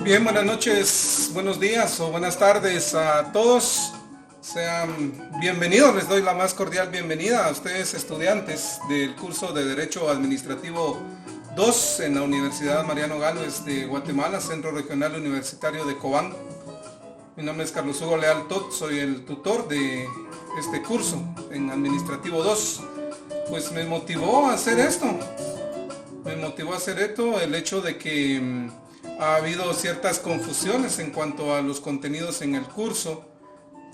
Bien, buenas noches, buenos días o buenas tardes a todos. Sean bienvenidos, les doy la más cordial bienvenida a ustedes estudiantes del curso de Derecho Administrativo 2 en la Universidad Mariano Gálvez de Guatemala, Centro Regional Universitario de Cobán. Mi nombre es Carlos Hugo Leal Tot, soy el tutor de este curso en Administrativo 2. Pues me motivó a hacer esto. El hecho de que ha habido ciertas confusiones en cuanto a los contenidos en el curso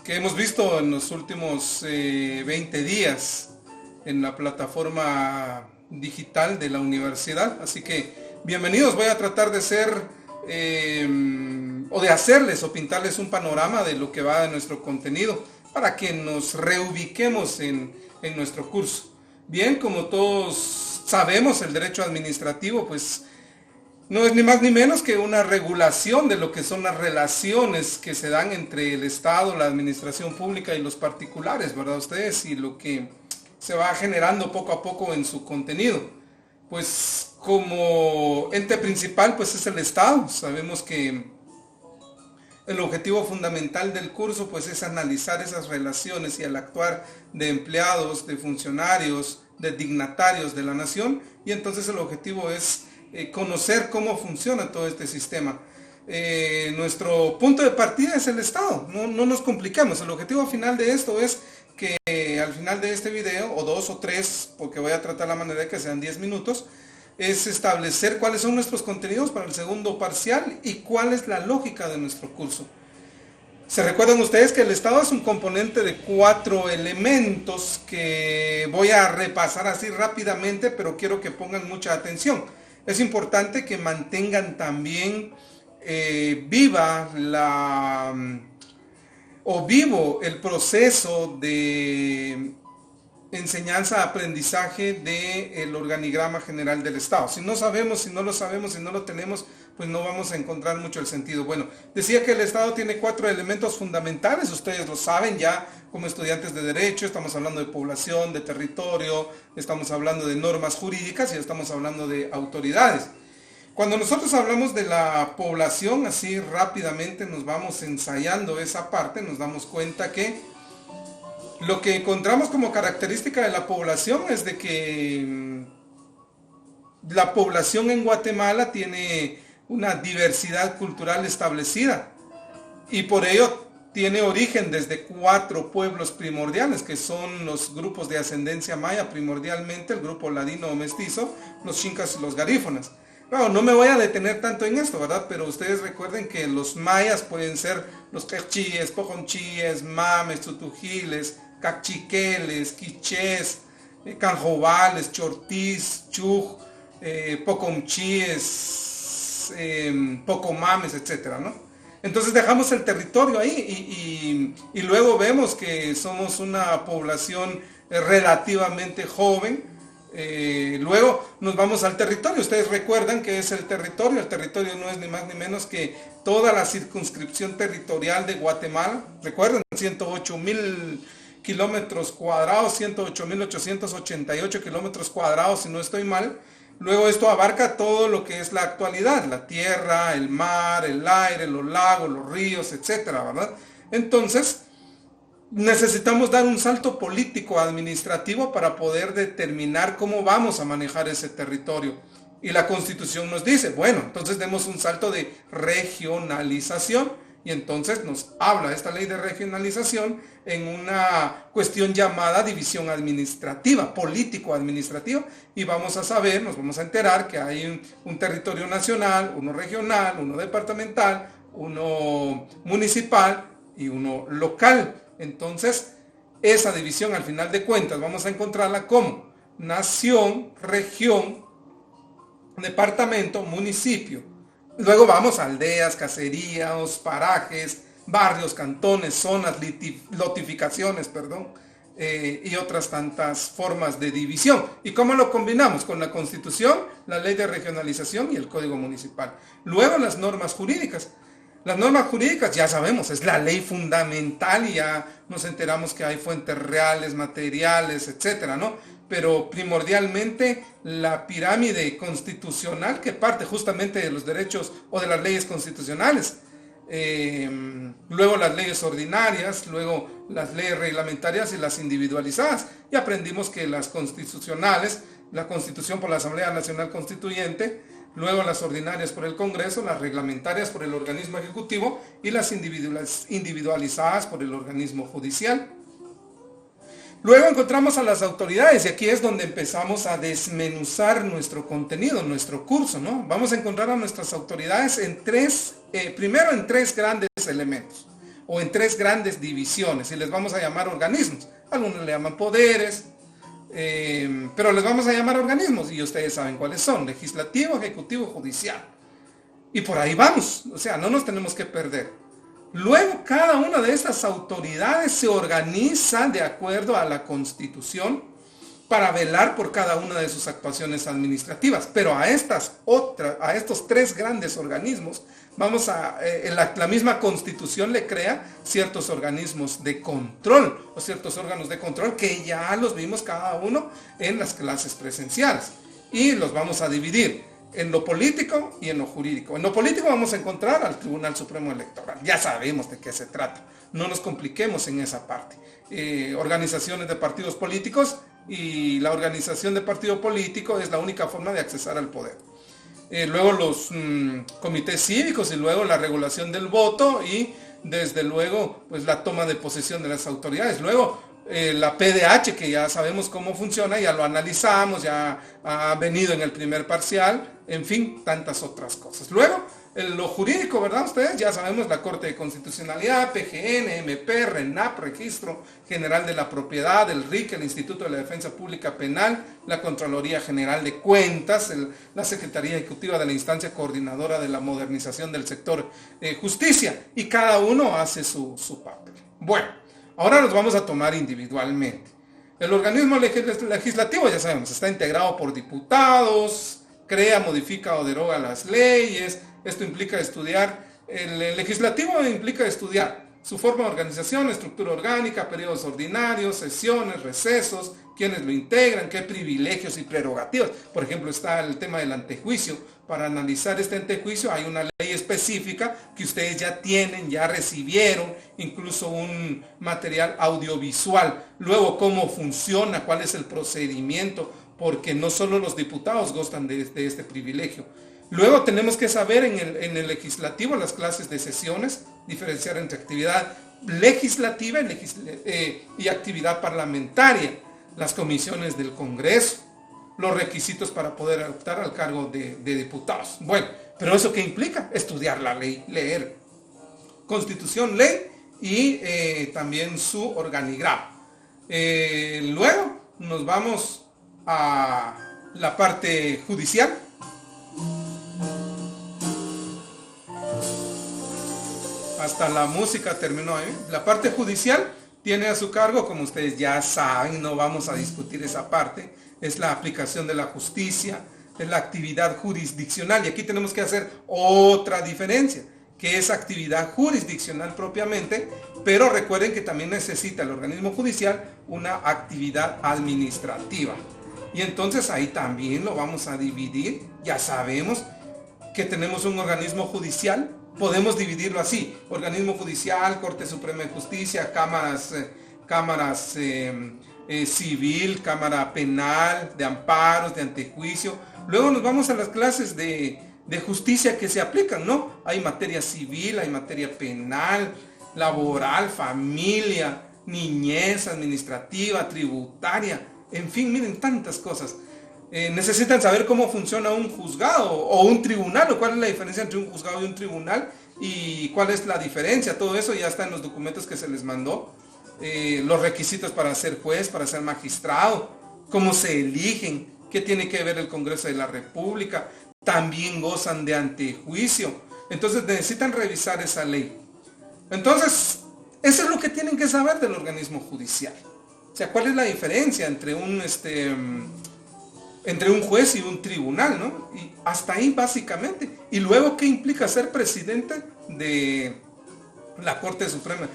que hemos visto en los últimos 20 días en la plataforma digital de la universidad. Así que bienvenidos, voy a tratar de ser o de hacerles o pintarles un panorama de lo que va de nuestro contenido para que nos reubiquemos en nuestro curso. Bien, como todos sabemos, el derecho administrativo pues no es ni más ni menos que una regulación de lo que son las relaciones que se dan entre el Estado, la administración pública y los particulares, ¿verdad ustedes? Y lo que se va generando poco a poco en su contenido. Pues como ente principal pues es el Estado. Sabemos que el objetivo fundamental del curso pues es analizar esas relaciones y el actuar de empleados, de funcionarios, de dignatarios de la nación, y entonces el objetivo es conocer cómo funciona todo este sistema. Nuestro punto de partida es el Estado, no nos complicamos. El objetivo final de esto es que al final de este video, o 2 o 3, porque voy a tratar la manera de que sean 10 minutos, es establecer cuáles son nuestros contenidos para el segundo parcial y cuál es la lógica de nuestro curso. Se recuerdan ustedes que el Estado es un componente de 4 elementos que voy a repasar así rápidamente, pero quiero que pongan mucha atención. Es importante que mantengan también vivo el proceso de enseñanza-aprendizaje del organigrama general del Estado. Si no sabemos, si no lo sabemos, si no lo tenemos, pues no vamos a encontrar mucho el sentido. Bueno, decía que el Estado tiene 4 elementos fundamentales, ustedes lo saben ya como estudiantes de Derecho. Estamos hablando de población, de territorio, estamos hablando de normas jurídicas y estamos hablando de autoridades. Cuando nosotros hablamos de la población, así rápidamente nos vamos ensayando esa parte, nos damos cuenta que lo que encontramos como característica de la población es de que la población en Guatemala tiene una diversidad cultural establecida y por ello tiene origen desde 4 pueblos primordiales, que son los grupos de ascendencia maya, primordialmente el grupo ladino o mestizo, los chincas y los garífonas. Claro, no me voy a detener tanto en esto, ¿verdad? Pero ustedes recuerden que los mayas pueden ser los quechíes, pojonchíes, mames, tutujiles, cachiqueles, quichés, canjobales, chortís, chuj, pocomchíes, pocomames, etcétera, ¿no? Entonces dejamos el territorio ahí y luego vemos que somos una población relativamente joven. Luego nos vamos al territorio. Ustedes recuerdan que es el territorio. El territorio no es ni más ni menos que toda la circunscripción territorial de Guatemala. Recuerden, 108,000 kilómetros cuadrados, 108,888 kilómetros cuadrados, si no estoy mal. Luego esto abarca todo lo que es la actualidad, la tierra, el mar, el aire, los lagos, los ríos, etcétera, ¿verdad? Entonces, necesitamos dar un salto político administrativo para poder determinar cómo vamos a manejar ese territorio. Y la Constitución nos dice, bueno, entonces demos un salto de regionalización. Y entonces nos habla esta ley de regionalización en una cuestión llamada división administrativa, político-administrativa, y vamos a saber, nos vamos a enterar que hay un territorio nacional, uno regional, uno departamental, uno municipal y uno local. Entonces, esa división al final de cuentas vamos a encontrarla como nación, región, departamento, municipio. Luego vamos a aldeas, caseríos, parajes, barrios, cantones, zonas, lotificaciones, y otras tantas formas de división. ¿Y cómo lo combinamos? Con la Constitución, la ley de regionalización y el Código Municipal. Luego las normas jurídicas. Las normas jurídicas, ya sabemos, es la ley fundamental y ya nos enteramos que hay fuentes reales, materiales, etcétera, ¿no? Pero primordialmente la pirámide constitucional que parte justamente de los derechos o de las leyes constitucionales. Luego las leyes ordinarias, luego las leyes reglamentarias y las individualizadas. Y aprendimos que las constitucionales, la Constitución por la Asamblea Nacional Constituyente, luego las ordinarias por el Congreso, las reglamentarias por el organismo ejecutivo y las individualizadas por el organismo judicial. Luego encontramos a las autoridades y aquí es donde empezamos a desmenuzar nuestro contenido, nuestro curso, ¿no? Vamos a encontrar a nuestras autoridades primero en tres grandes elementos o en tres grandes divisiones y les vamos a llamar organismos. Algunos le llaman poderes, pero les vamos a llamar organismos y ustedes saben cuáles son: legislativo, ejecutivo, judicial. Y por ahí vamos, o sea, no nos tenemos que perder. Luego, cada una de estas autoridades se organiza de acuerdo a la Constitución para velar por cada una de sus actuaciones administrativas. Pero a estos tres grandes organismos, la misma Constitución le crea ciertos organismos de control o ciertos órganos de control que ya los vimos cada uno en las clases presenciales. Y los vamos a dividir en lo político y en lo jurídico. En lo político vamos a encontrar al Tribunal Supremo Electoral. Ya sabemos de qué se trata. No nos compliquemos en esa parte. Organizaciones de partidos políticos, y la organización de partido político es la única forma de accesar al poder. Luego los comités cívicos y luego la regulación del voto y desde luego pues la toma de posesión de las autoridades. Luego la PDH, que ya sabemos cómo funciona, ya lo analizamos, ya ha venido en el primer parcial, en fin, tantas otras cosas. Luego, lo jurídico, ¿verdad? Ustedes ya sabemos: la Corte de Constitucionalidad, PGN, MP, RENAP, Registro General de la Propiedad, el RIC, el Instituto de la Defensa Pública Penal, la Contraloría General de Cuentas, la Secretaría Ejecutiva de la Instancia Coordinadora de la Modernización del Sector Justicia, y cada uno hace su papel. Bueno, ahora los vamos a tomar individualmente. El organismo legislativo, ya sabemos, está integrado por diputados, crea, modifica o deroga las leyes. Esto implica estudiar, el legislativo implica estudiar su forma de organización, estructura orgánica, periodos ordinarios, sesiones, recesos, quiénes lo integran, qué privilegios y prerrogativas. Por ejemplo, está el tema del antejuicio. Para analizar este antejuicio hay una ley específica que ustedes ya tienen, ya recibieron, incluso un material audiovisual. Luego, cómo funciona, cuál es el procedimiento, porque no solo los diputados gozan de este privilegio. Luego tenemos que saber en el legislativo, las clases de sesiones, diferenciar entre actividad legislativa y actividad parlamentaria, las comisiones del Congreso, los requisitos para poder optar al cargo de diputados. Bueno, pero ¿eso qué implica? Estudiar la ley, leer Constitución, ley y también su organigrama. Luego nos vamos a la parte judicial. Hasta la música terminó, ¿eh? La parte judicial tiene a su cargo, como ustedes ya saben, no vamos a discutir esa parte, es la aplicación de la justicia, es la actividad jurisdiccional. Y aquí tenemos que hacer otra diferencia, que es actividad jurisdiccional propiamente, pero recuerden que también necesita el organismo judicial una actividad administrativa. Y entonces ahí también lo vamos a dividir. Ya sabemos que tenemos un organismo judicial. Podemos dividirlo así: organismo judicial, Corte Suprema de Justicia, cámaras civil, cámara penal, de amparos, de antejuicio. Luego nos vamos a las clases de justicia que se aplican, ¿no? Hay materia civil, hay materia penal, laboral, familia, niñez, administrativa, tributaria, en fin, miren, tantas cosas. Necesitan saber cómo funciona un juzgado o un tribunal, o cuál es la diferencia entre un juzgado y un tribunal, y cuál es la diferencia. Todo eso ya está en los documentos que se les mandó. Los requisitos para ser juez, para ser magistrado, cómo se eligen, qué tiene que ver el Congreso de la República. También gozan de antejuicio. Entonces necesitan revisar esa ley. Entonces, eso es lo que tienen que saber del organismo judicial. O sea, ¿cuál es la diferencia entre entre un juez y un tribunal, ¿no? Y hasta ahí básicamente. Y luego, ¿qué implica ser presidente de la Corte Suprema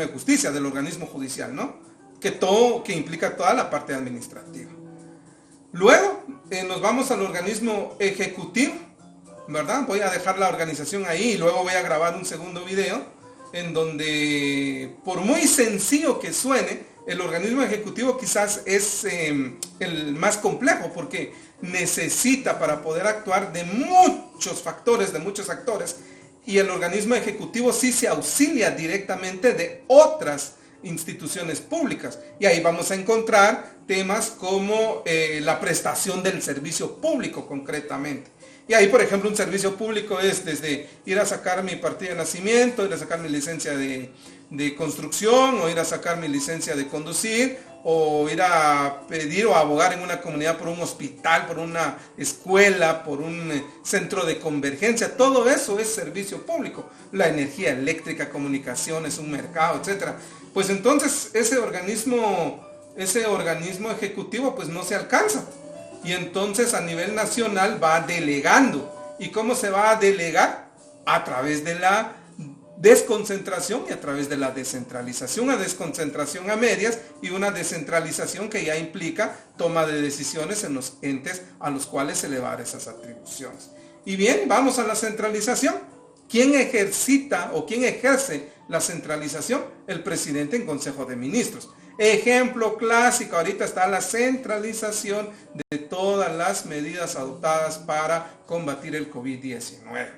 de Justicia, del organismo judicial, ¿no? Que implica toda la parte administrativa. Luego nos vamos al organismo ejecutivo, ¿verdad? Voy a dejar la organización ahí y luego voy a grabar un segundo video en donde, por muy sencillo que suene, el organismo ejecutivo quizás es el más complejo, porque necesita, para poder actuar, de muchos factores, de muchos actores, y el organismo ejecutivo sí se auxilia directamente de otras instituciones públicas. Y ahí vamos a encontrar temas como la prestación del servicio público concretamente. Y ahí, por ejemplo, un servicio público es desde ir a sacar mi partida de nacimiento, ir a sacar mi licencia de construcción, o ir a sacar mi licencia de conducir, o ir a pedir o abogar en una comunidad por un hospital, por una escuela, por un centro de convergencia. Todo eso es servicio público. La energía eléctrica, comunicaciones, un mercado, etc. Pues entonces ese organismo ejecutivo pues no se alcanza. Y entonces a nivel nacional va delegando. ¿Y cómo se va a delegar? A través de la desconcentración y a través de la descentralización. Una desconcentración a medias y una descentralización que ya implica toma de decisiones en los entes a los cuales se le va a dar esas atribuciones. Y bien, vamos a la centralización. ¿Quién ejercita o quién ejerce la centralización? El presidente en Consejo de Ministros. Ejemplo clásico, ahorita está la centralización de todas las medidas adoptadas para combatir el COVID-19.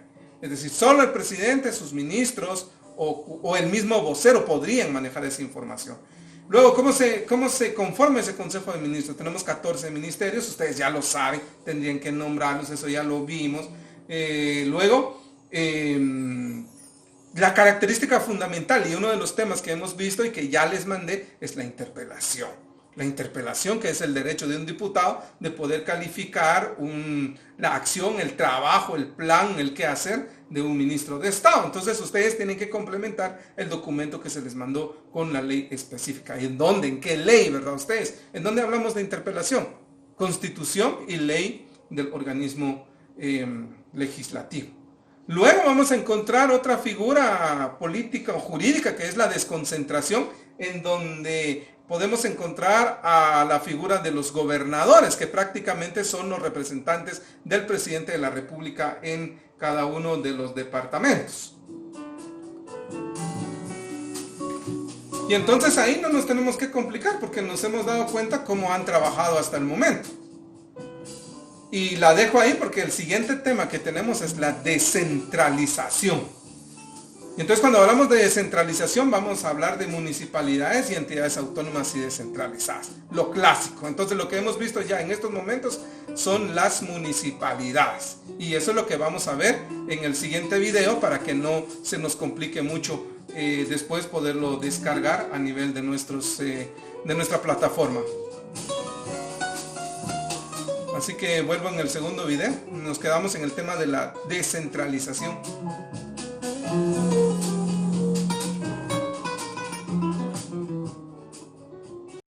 Es decir, solo el presidente, sus ministros o el mismo vocero podrían manejar esa información. Luego, ¿cómo se conforma ese Consejo de Ministros? Tenemos 14 ministerios, ustedes ya lo saben, tendrían que nombrarlos, eso ya lo vimos. La característica fundamental y uno de los temas que hemos visto y que ya les mandé es la interpelación. La interpelación, que es el derecho de un diputado de poder calificar la acción, el trabajo, el plan, el qué hacer de un ministro de Estado. Entonces ustedes tienen que complementar el documento que se les mandó con la ley específica. ¿En dónde? ¿En qué ley, verdad ustedes? ¿En dónde hablamos de interpelación? Constitución y ley del organismo legislativo. Luego vamos a encontrar otra figura política o jurídica que es la desconcentración, en donde podemos encontrar a la figura de los gobernadores, que prácticamente son los representantes del presidente de la República en cada uno de los departamentos. Y entonces ahí no nos tenemos que complicar porque nos hemos dado cuenta cómo han trabajado hasta el momento. Y la dejo ahí porque el siguiente tema que tenemos es la descentralización. Y entonces cuando hablamos de descentralización vamos a hablar de municipalidades y entidades autónomas y descentralizadas. Lo clásico. Entonces lo que hemos visto ya en estos momentos son las municipalidades. Y eso es lo que vamos a ver en el siguiente video para que no se nos complique mucho después poderlo descargar a nivel de nuestra plataforma. Así que vuelvo en el segundo video. Nos quedamos en el tema de la descentralización.